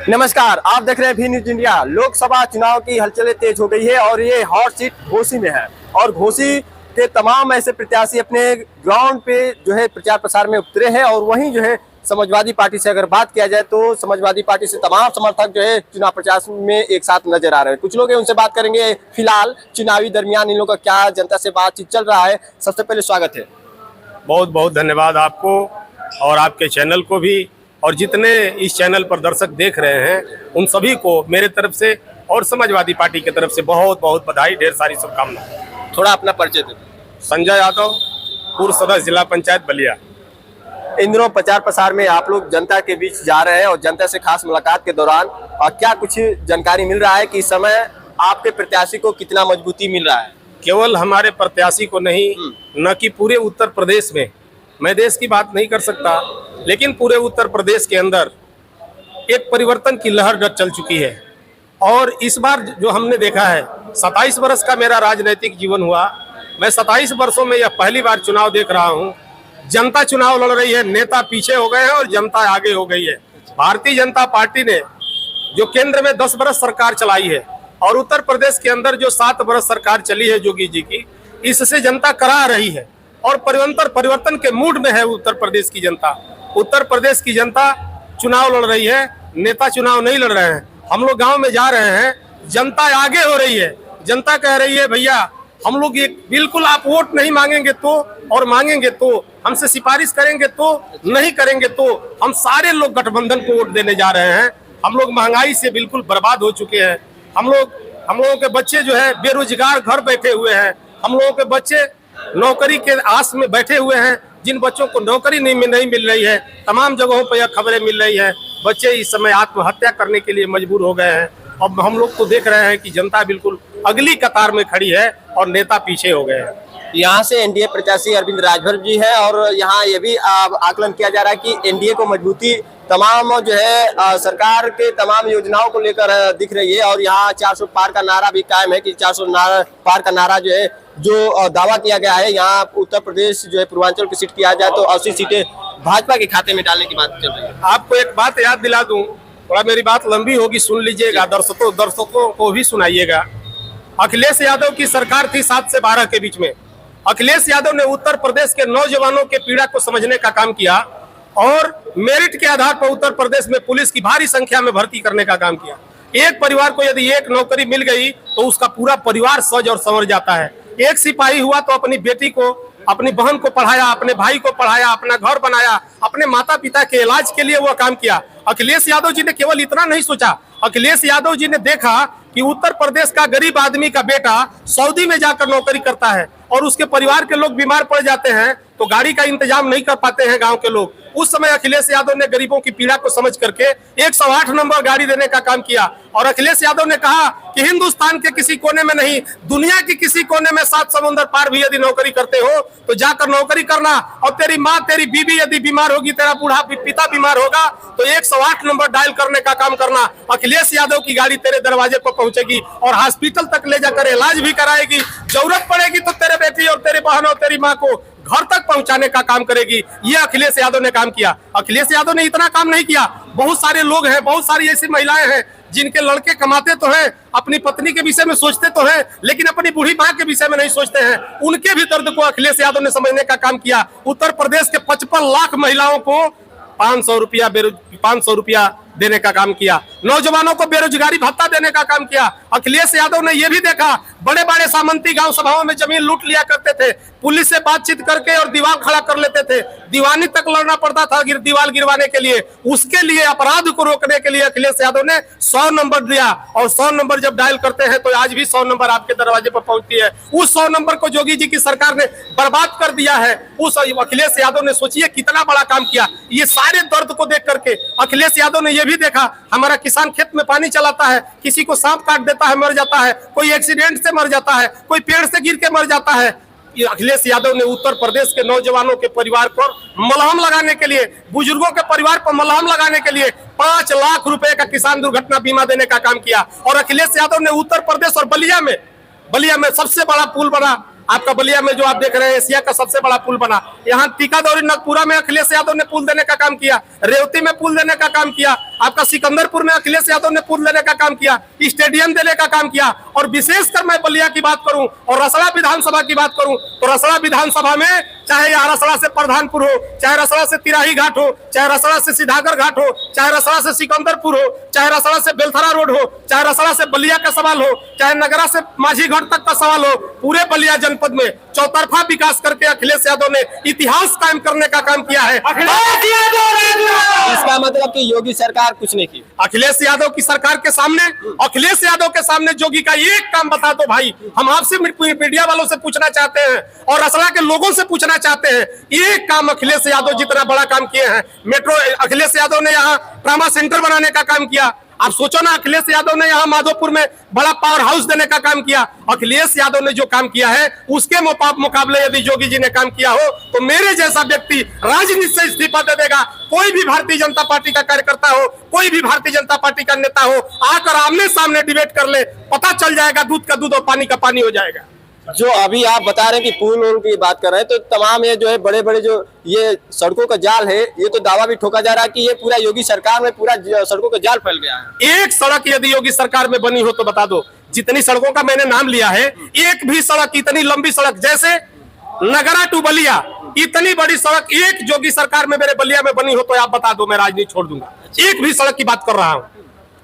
नमस्कार, आप देख रहे हैं भी न्यूज इंडिया। लोकसभा चुनाव की हलचलें तेज हो गई है और ये हॉट सीट घोसी में है और घोसी के तमाम ऐसे प्रत्याशी अपने ग्राउंड पे जो है प्रचार प्रसार में उतरे हैं। और वहीं जो है समाजवादी पार्टी से अगर बात किया जाए तो समाजवादी पार्टी से तमाम समर्थक जो है चुनाव प्रचार में एक साथ नजर आ रहे हैं। कुछ लोग हैं, उनसे बात करेंगे। फिलहाल चुनावी दरमियान इन लोगों का क्या जनता से बातचीत चल रहा है। सबसे पहले स्वागत है। बहुत बहुत धन्यवाद आपको और आपके चैनल को भी, और जितने इस चैनल पर दर्शक देख रहे हैं उन सभी को मेरे तरफ से और समाजवादी पार्टी की तरफ से बहुत बहुत बधाई, ढेर सारी शुभकामनाएं। थोड़ा अपना परिचय दें। संजय यादव, पूर्व सदस्य जिला पंचायत बलिया। इन दिनों प्रचार प्रसार में आप लोग जनता के बीच जा रहे हैं और जनता से खास मुलाकात के दौरान क्या कुछ जानकारी मिल रहा है कि इस समय आपके प्रत्याशी को कितना मजबूती मिल रहा है? केवल हमारे प्रत्याशी को नहीं, न कि पूरे उत्तर प्रदेश में, मैं देश की बात नहीं कर सकता, लेकिन पूरे उत्तर प्रदेश के अंदर एक परिवर्तन की लहर चल चुकी है। और इस बार जो हमने देखा है, 27 वर्ष का मेरा राजनीतिक जीवन हुआ, मैं 27 वर्षों में यह पहली बार चुनाव देख रहा हूं। जनता चुनाव लड़ रही है, नेता पीछे हो गए हैं और जनता आगे हो गई है। भारतीय जनता पार्टी ने जो केंद्र में 10 वर्ष सरकार चलाई है और उत्तर प्रदेश के अंदर जो 7 वर्ष सरकार चली है योगी जी की, इससे जनता करा रही है और परिवर्तन के मूड में है उत्तर प्रदेश की जनता। उत्तर प्रदेश की जनता चुनाव लड़ रही है, नेता चुनाव नहीं लड़ रहे हैं। हम लोग गांव में जा रहे हैं, जनता आगे हो रही है। जनता कह रही है भैया हम लोग ये बिल्कुल, आप वोट नहीं मांगेंगे तो, और मांगेंगे तो, हमसे सिफारिश करेंगे तो, नहीं करेंगे तो, हम सारे लोग गठबंधन को वोट देने जा रहे हैं। हम लोग महंगाई से बिल्कुल बर्बाद हो चुके हैं। हम लोगों के बच्चे जो है बेरोजगार घर बैठे हुए हैं। हम लोगों के बच्चे नौकरी के आस में बैठे हुए हैं। जिन बच्चों को नौकरी नहीं मिल रही है, तमाम जगहों पर यह खबरें मिल रही है, बच्चे इस समय आत्महत्या करने के लिए मजबूर हो गए हैं। अब हम लोग तो देख रहे हैं कि जनता बिल्कुल अगली कतार में खड़ी है और नेता पीछे हो गए हैं। यहाँ से एनडीए प्रत्याशी अरविंद राजभर जी है और यहाँ ये भी आकलन किया जा रहा है कि एनडीए को मजबूती तमाम जो है सरकार के तमाम योजनाओं को लेकर दिख रही है। और यहाँ 400 पार का नारा भी कायम है कि 400 पार का नारा जो है, जो दावा किया गया है। यहाँ उत्तर प्रदेश जो है पूर्वांचल की सीट किया जाए तो 80 सीटें भाजपा के खाते में डालने की बात चल रही है। आपको एक बात याद दिला दूं, थोड़ा मेरी बात लंबी होगी, सुन लीजिएगा, दर्शकों को भी सुनाइएगा। अखिलेश यादव की सरकार थी 7 से 12 के बीच में। अखिलेश यादव ने उत्तर प्रदेश के नौजवानों के पीड़ा को समझने का काम किया और मेरिट के आधार पर उत्तर प्रदेश में पुलिस की भारी संख्या में भर्ती करने का काम किया। एक परिवार को यदि एक नौकरी मिल गई तो उसका पूरा परिवार सज और संवर जाता है। एक सिपाही हुआ तो अपनी बेटी को, अपनी बहन को पढ़ाया, अपने भाई को पढ़ाया, अपना घर बनाया, अपने माता पिता के इलाज के लिए वह काम किया। अखिलेश यादव जी ने केवल इतना नहीं सोचा, अखिलेश यादव जी ने देखा कि उत्तर प्रदेश का गरीब आदमी का बेटा सऊदी में जाकर नौकरी करता है और उसके परिवार के लोग बीमार पड़ जाते हैं तो गाड़ी का इंतजाम नहीं कर पाते हैं गांव के लोग। उस समय अखिलेश यादव ने गरीबों की पीड़ा को समझ करके 108 नंबर गाड़ी देने का काम किया। और अखिलेश यादव ने कहा कि हिंदुस्तान के किसी कोने में नहीं, दुनिया के किसी कोने में 7 समुद्र पार भी यदि नौकरी करते हो तो जाकर नौकरी करना। और तेरी माँ, तेरी बीवी यदि बीमार होगी, तेरा बूढ़ा पिता बीमार होगा तो 108 नंबर डायल करने का काम करना। अखिलेश यादव की गाड़ी तेरे दरवाजे पर पहुंचेगी और हॉस्पिटल तक ले जाकर इलाज भी कराएगी। जरूरत पड़ेगी तो तेरे बेटी और तेरे बहन और तेरी माँ को घर तक पहुंचाने का काम करेगी। ये अखिलेश यादव ने काम किया। अखिलेश यादव ने इतना काम नहीं किया, बहुत सारे लोग हैं, बहुत सारी ऐसी महिलाएं हैं जिनके लड़के कमाते तो हैं, अपनी पत्नी के विषय में सोचते तो हैं, लेकिन अपनी बूढ़ी माँ के विषय में नहीं सोचते हैं। उनके भी दर्द को अखिलेश यादव ने समझने का काम किया। उत्तर प्रदेश के 55 लाख महिलाओं को 500 रुपया देने का काम किया। नौजवानों को बेरोजगारी भत्ता देने का काम किया। अखिलेश यादव ने यह भी देखा, बड़े बड़े सामंती गांव सभाओं में जमीन लूट लिया करते थे, पुलिस से बातचीत करके और दीवार खड़ा कर लेते थे, दीवानी तक लड़ना पड़ता था दीवार गिरवाने के लिए। उसके लिए, अपराध को रोकने के लिए अखिलेश यादव ने 100 नंबर दिया। और 100 नंबर जब डायल करते हैं तो आज भी 100 नंबर आपके दरवाजे पर पहुंचती है। उस 100 नंबर को योगी जी की सरकार ने बर्बाद कर दिया है। उस अखिलेश यादव ने सोचिए कितना बड़ा काम किया। ये सारे दर्द को देख करके अखिलेश यादव ने यह भी देखा, हमारा किसान खेत में पानी चलाता है, किसी को सांप काट देता है, मर जाता है, कोई एक्सीडेंट से मर जाता है, कोई पेड़ से गिर के मर जाता है। अखिलेश यादव ने उत्तर प्रदेश के नौजवानों के परिवार पर मलहम लगाने के लिए, बुजुर्गों के परिवार पर मलहम लगाने के लिए 5 लाख रुपए का किसान दुर्घटना बीमा देने का काम किया। और अखिलेश यादव ने उत्तर प्रदेश और बलिया में सबसे बड़ा पुल बना आपका बलिया में जो आप देख रहे हैं एशिया का सबसे बड़ा पुल बना, यहाँ टीकादौरी नगपुरा में अखिलेश यादव ने पुल देने का काम किया, रेवती में पुल देने का काम किया, आपका सिकंदरपुर में अखिलेश यादव ने पुल देने का काम किया, स्टेडियम देने का काम किया। और विशेषकर मैं बलिया की बात करूं और रसड़ा विधानसभा की बात करूं तो रसड़ा विधानसभा में चाहे यहाँ रसड़ा से प्रधानपुर हो, चाहे रसड़ा से तिराही घाट हो, चाहे रसड़ा से सीधागर घाट हो, चाहे रसड़ा से सिकंदरपुर हो, चाहे रसड़ा से बेलथरा रोड हो, चाहे रसड़ा से बलिया का सवाल हो, चाहे नगरा से माझीगढ़ तक का सवाल हो, पूरे बलिया जनपद में चौतरफा विकास करके अखिलेश यादव ने इतिहास कायम करने का काम किया है। इसका मतलब कि योगी सरकार कुछ नहीं की। अखिलेश यादव की सरकार के सामने, अखिलेश यादव के सामने योगी का एक काम बता दो भाई। हम आपसे मीडिया वालों से पूछना चाहते हैं और रसड़ा के लोगों से पूछना चाहते हैं, एक काम अखिलेश यादव जितना बड़ा काम किए हैं। मेट्रो अखिलेश यादव ने यहाँ ट्रामा सेंटर बनाने का काम किया। आप सोचो ना, अखिलेश यादव ने यहाँ माधोपुर में बड़ा पावर हाउस देने का काम किया। अखिलेश यादव ने जो काम किया है उसके मुकाबले यदि योगी जी ने काम किया हो तो मेरे जैसा व्यक्ति राजनीति से इस्तीफा दे देगा। कोई भी भारतीय जनता पार्टी का कार्यकर्ता हो, कोई भी भारतीय जनता पार्टी का नेता हो, आकर आमने सामने डिबेट कर ले, पता चल जाएगा, दूध का दूध और पानी का पानी हो जाएगा। जो अभी आप बता रहे हैं कि पुल उल की बात कर रहे हैं, तो तमाम ये जो है बड़े बड़े जो ये सड़कों का जाल है, ये तो दावा भी ठोका जा रहा है कि ये पूरा योगी सरकार में पूरा सड़कों का जाल फैल गया है। एक सड़क यदि योगी सरकार में बनी हो तो बता दो, जितनी सड़कों का मैंने नाम लिया है, एक भी सड़क, इतनी लंबी सड़क जैसे नगरा टू बलिया, इतनी बड़ी सड़क एक योगी सरकार में मेरे बलिया में बनी हो तो आप बता दो, मैं राजनीति छोड़ दूंगा। एक भी सड़क की बात कर रहा हूँ।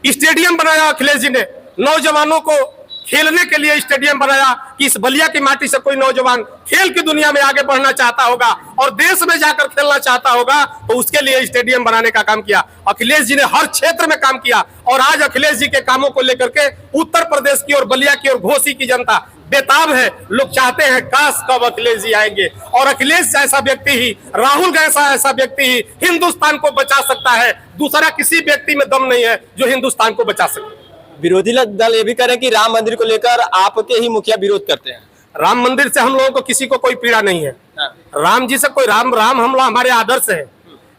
स्टेडियम बनाया अखिलेश जी ने, नौजवानों को खेलने के लिए स्टेडियम बनाया कि इस बलिया की माटी से कोई नौजवान खेल की दुनिया में आगे बढ़ना चाहता होगा और देश में जाकर खेलना चाहता होगा तो उसके लिए स्टेडियम बनाने का काम किया। अखिलेश जी ने हर क्षेत्र में काम किया और आज अखिलेश जी के कामों को लेकर के उत्तर प्रदेश की और बलिया की और घोसी की जनता बेताब है। लोग चाहते हैं काश कब अखिलेश जी आएंगे और अखिलेश जैसा व्यक्ति ही, राहुल जैसा ऐसा व्यक्ति ही हिंदुस्तान को बचा सकता है। दूसरा किसी व्यक्ति में दम नहीं है जो हिंदुस्तान को बचा सके। विरोधी दल ये भी करें कि राम मंदिर को लेकर आपके ही मुखिया विरोध करते हैं। राम मंदिर से हम लोगों को किसी को कोई पीड़ा नहीं है। राम जी से कोई राम हम हमारे आदर्श है,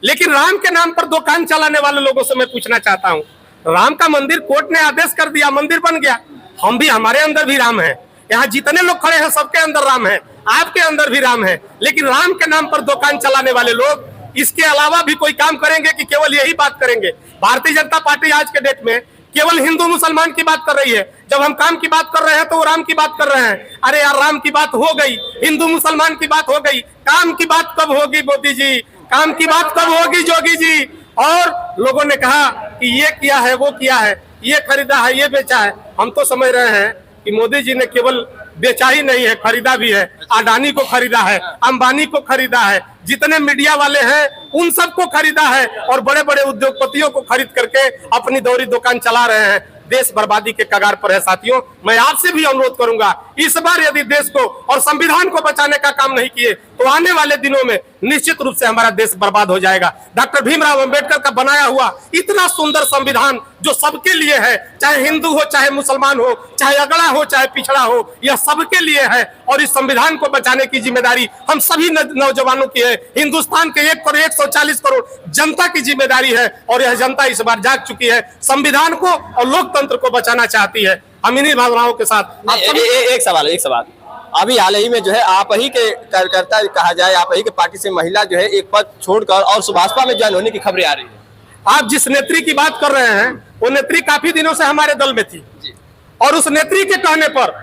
लेकिन राम के नाम पर दुकान चलाने वाले लोगों से मैं पूछना चाहता हूँ, राम का मंदिर कोर्ट ने आदेश कर दिया, मंदिर बन गया, हम भी, हमारे अंदर भी राम है, यहाँ जितने लोग खड़े हैं सबके अंदर राम है, आपके अंदर भी राम है, लेकिन राम के नाम पर दुकान चलाने वाले लोग इसके अलावा भी कोई काम करेंगे कि केवल यही बात करेंगे? भारतीय जनता पार्टी आज के डेट में केवल हिंदू मुसलमान की बात कर रही है। जब हम काम की बात कर रहे हैं तो वो राम की बात कर रहे हैं। अरे यार, राम की बात हो गई, हिंदू मुसलमान की बात हो गई, काम की बात कब होगी मोदी जी? काम की बात कब होगी योगी जी? और लोगों ने कहा कि ये किया है, वो किया है, ये खरीदा है, ये बेचा है। हम तो समझ रहे हैं कि मोदी जी ने केवल बेचा ही नहीं है, खरीदा भी है। अडानी को खरीदा है, अंबानी को खरीदा है, जितने मीडिया वाले हैं उन सबको खरीदा है और बड़े बड़े उद्योगपतियों को खरीद करके अपनी दौरी दुकान चला रहे हैं। देश बर्बादी के कगार पर है। साथियों, मैं आपसे भी अनुरोध करूंगा, इस बार यदि देश को और संविधान को बचाने का काम नहीं किए तो आने वाले दिनों में निश्चित रूप से हमारा देश बर्बाद हो जाएगा। डॉक्टर भीमराव अंबेडकर का बनाया हुआ इतना सुंदर संविधान जो सबके लिए है, चाहे हिंदू हो, चाहे मुसलमान हो, चाहे अगड़ा हो, चाहे पिछड़ा हो, यह सबके लिए है और इस संविधान को बचाने की जिम्मेदारी हम सभी नौजवानों की है। हिंदुस्तान के 140 करोड़ जनता की जिम्मेदारी है और यह जनता इस बार जाग चुकी है, संविधान को और लोकतंत्र को बचाना चाहती है। हम इन्हीं भावनाओं के साथ एक सवाल अभी हाल ही में जो है आप ही के कार्यकर्ता कहा जाए, आप ही के पार्टी से महिला जो है एक पद छोड़कर और सुभाषपा में ज्वाइन होने की खबरें आ रही है। आप जिस नेत्री की बात कर रहे हैं वो नेत्री काफी दिनों से हमारे दल में थी और उस नेत्री के कहने पर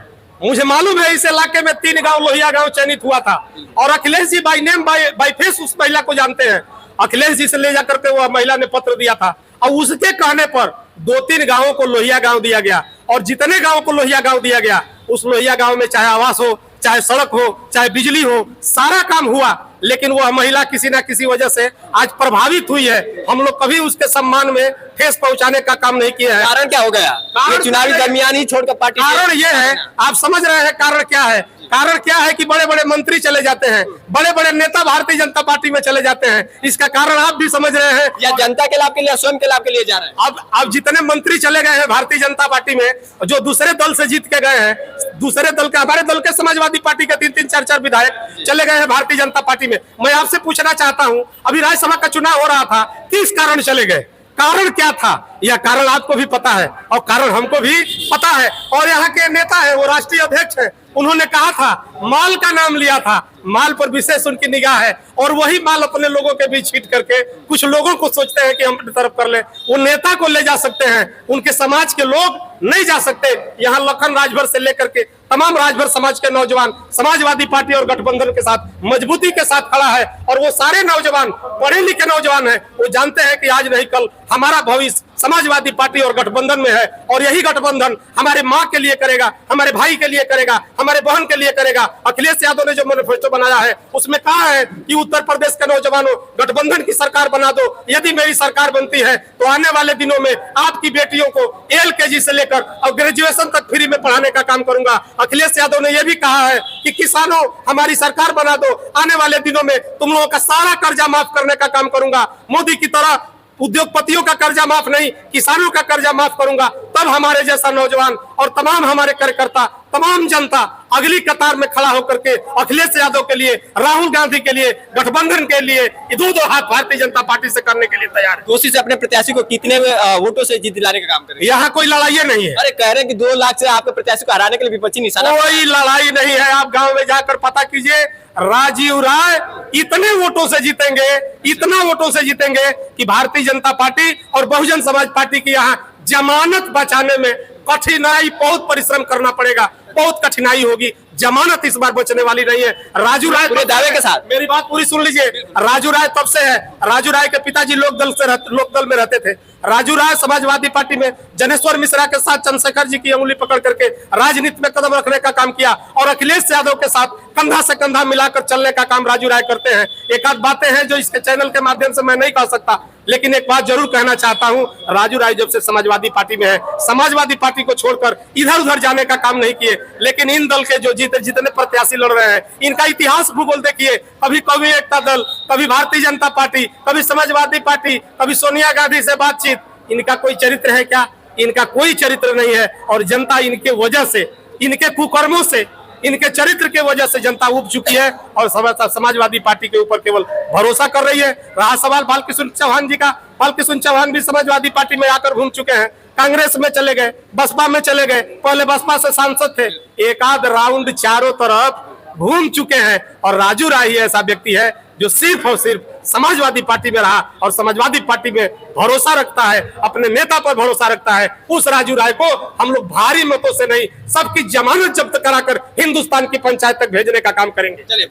मुझे मालूम है इस इलाके में 3 गांव लोहिया गांव चयनित हुआ था और Akhilesh ji by name by face उस महिला को जानते हैं। अखिलेश जी से ले जाकर के वह महिला ने पत्र दिया था और उसके कहने पर 2-3 गांवों को लोहिया गांव दिया गया और जितने गांवों को लोहिया गांव दिया गया उस लोहिया गांव में चाहे आवास हो, चाहे सड़क हो, चाहे बिजली हो, सारा काम हुआ, लेकिन वह महिला किसी ना किसी वजह से आज प्रभावित हुई है। हम लोग कभी उसके सम्मान में ठेस पहुंचाने का काम नहीं किया है। कारण क्या हो गया? ये चुनावी दरमियान ही छोड़कर पार्टी, कारण ये है, आप समझ रहे हैं कारण क्या है? कारण क्या है कि बड़े बड़े मंत्री चले जाते हैं, बड़े बड़े नेता भारतीय जनता पार्टी में चले जाते हैं। इसका कारण आप भी समझ रहे हैं, या जनता के लाभ के लिए, स्वयं के लाभ के लिए जा रहे हैं। अब जितने मंत्री चले गए हैं भारतीय जनता पार्टी में, जो दूसरे दल से जीत के गए हैं, दूसरे दल के, हमारे दल के समाजवादी पार्टी के 3-3, 4-4 विधायक चले गए हैं भारतीय जनता पार्टी में। मैं आपसे पूछना चाहता हूं, अभी राज्यसभा का चुनाव हो रहा था, किस कारण चले गए? कारण क्या था? यह कारण आपको भी पता है और कारण हमको भी पता है। और यहाँ के नेता है, वो राष्ट्रीय अध्यक्ष है, उन्होंने कहा था, माल का नाम लिया था, माल पर विशेष उनकी निगाह है और वही माल अपने लोगों के बीच छींट करके कुछ लोगों को सोचते हैं कि हम अपनी तरफ कर ले। वो नेता को ले जा सकते हैं, उनके समाज के लोग नहीं जा सकते। यहाँ लखन राजभर से लेकर के तमाम राजभर समाज के नौजवान समाजवादी पार्टी और गठबंधन के साथ मजबूती के साथ खड़ा है और वो सारे नौजवान पढ़े लिखे नौजवान हैं। वो जानते हैं कि आज नहीं कल हमारा भविष्य समाजवादी पार्टी और गठबंधन में है और यही गठबंधन हमारे माँ के लिए करेगा, हमारे भाई के लिए करेगा, हमारे बहन के लिए करेगा। अखिलेश यादव ने जो मैनिफेस्टो बनाया है उसमें कहा है कि उत्तर प्रदेश के नौजवानों, गठबंधन की सरकार बना दो। यदि मेरी सरकार बनती है तो आने वाले दिनों में आपकी बेटियों को LKG से लेकर और ग्रेजुएशन तक फ्री में पढ़ाने का काम करूंगा। अखिलेश यादव ने यह भी कहा है कि किसानों, हमारी सरकार बना दो, आने वाले दिनों में तुम लोगों का सारा कर्जा माफ करने का काम करूंगा। मोदी की तरह उद्योगपतियों का कर्जा माफ नहीं, किसानों का कर्जा माफ करूंगा। तब हमारे जैसा नौजवान और तमाम हमारे कार्यकर्ता, तमाम जनता अगली कतार में खड़ा होकर के अखिलेश यादव के लिए, राहुल गांधी के लिए, गठबंधन के लिए दो हाथ भारतीय जनता पार्टी से करने के लिए तैयार है। कोशिश अपने प्रत्याशी को कितने वोटों से जीत दिलाने का काम करेंगे? यहाँ कोई लड़ाई नहीं है। अरे कह रहे हैं कि 2 लाख से आपके प्रत्याशी को हराने के लिए विपक्षी निशाना। कोई लड़ाई नहीं है। आप गांव में जाकर पता कीजिए, राजीव राय इतने वोटों से जीतेंगे, इतना वोटों से जीतेंगे कि भारतीय जनता पार्टी और बहुजन समाज पार्टी की यहाँ जमानत बचाने में कठिनाई, बहुत परिश्रम करना पड़ेगा, बहुत कठिनाई होगी। जमानत इस बार बचने वाली नहीं है। राजू राय पूरे दावे के साथ, मेरी बात पूरी सुन लीजिए। राजू राय तब से है, राजू राय के पिताजी लोकदल में रहते थे। राजू राय समाजवादी पार्टी में जनेश्वर मिश्रा के साथ चंद्रशेखर जी की अंगुली पकड़ करके राजनीति में कदम रखने का काम किया और अखिलेश यादव के साथ कंधा से कंधा मिलाकर चलने का काम राजू राय करते हैं। एक आध बातें हैं जो इसके चैनल के माध्यम से मैं नहीं कह सकता, लेकिन एक बात जरूर कहना चाहता हूं, राजू राय जब से समाजवादी पार्टी में है, समाजवादी पार्टी को छोड़कर इधर उधर जाने का काम नहीं किए। लेकिन इन दल के जो जितने प्रत्याशी लड़ रहे हैं, इनका इतिहास भूगोल देखिए। कभी एकता दल, कभी भारतीय जनता पार्टी, कभी समाजवादी पार्टी, कभी सोनिया गांधी से बातचीत। इनका कोई चरित्र है क्या? इनका कोई चरित्र नहीं है और जनता इनके वजह से, इनके कुकर्मों से, इनके चरित्र के वजह से जनता उब चुकी है और समाजवादी पार्टी के ऊपर केवल भरोसा कर रही है। रहा सवाल बालकृष्ण चौहान जी का, बालकृष्ण चौहान भी समाजवादी पार्टी में आकर घूम चुके हैं, कांग्रेस में चले गए, बसपा में चले गए, पहले बसपा से सांसद थे, एक आध राउंड चारों तरफ घूम चुके हैं। और राजू राय ही ऐसा व्यक्ति है जो सिर्फ और सिर्फ समाजवादी पार्टी में रहा और समाजवादी पार्टी में भरोसा रखता है, अपने नेता पर भरोसा रखता है। उस राजू राय को हम लोग भारी मतों से नहीं, सबकी जमानत जब्त कराकर हिंदुस्तान की पंचायत तक भेजने का काम करेंगे। चलिए।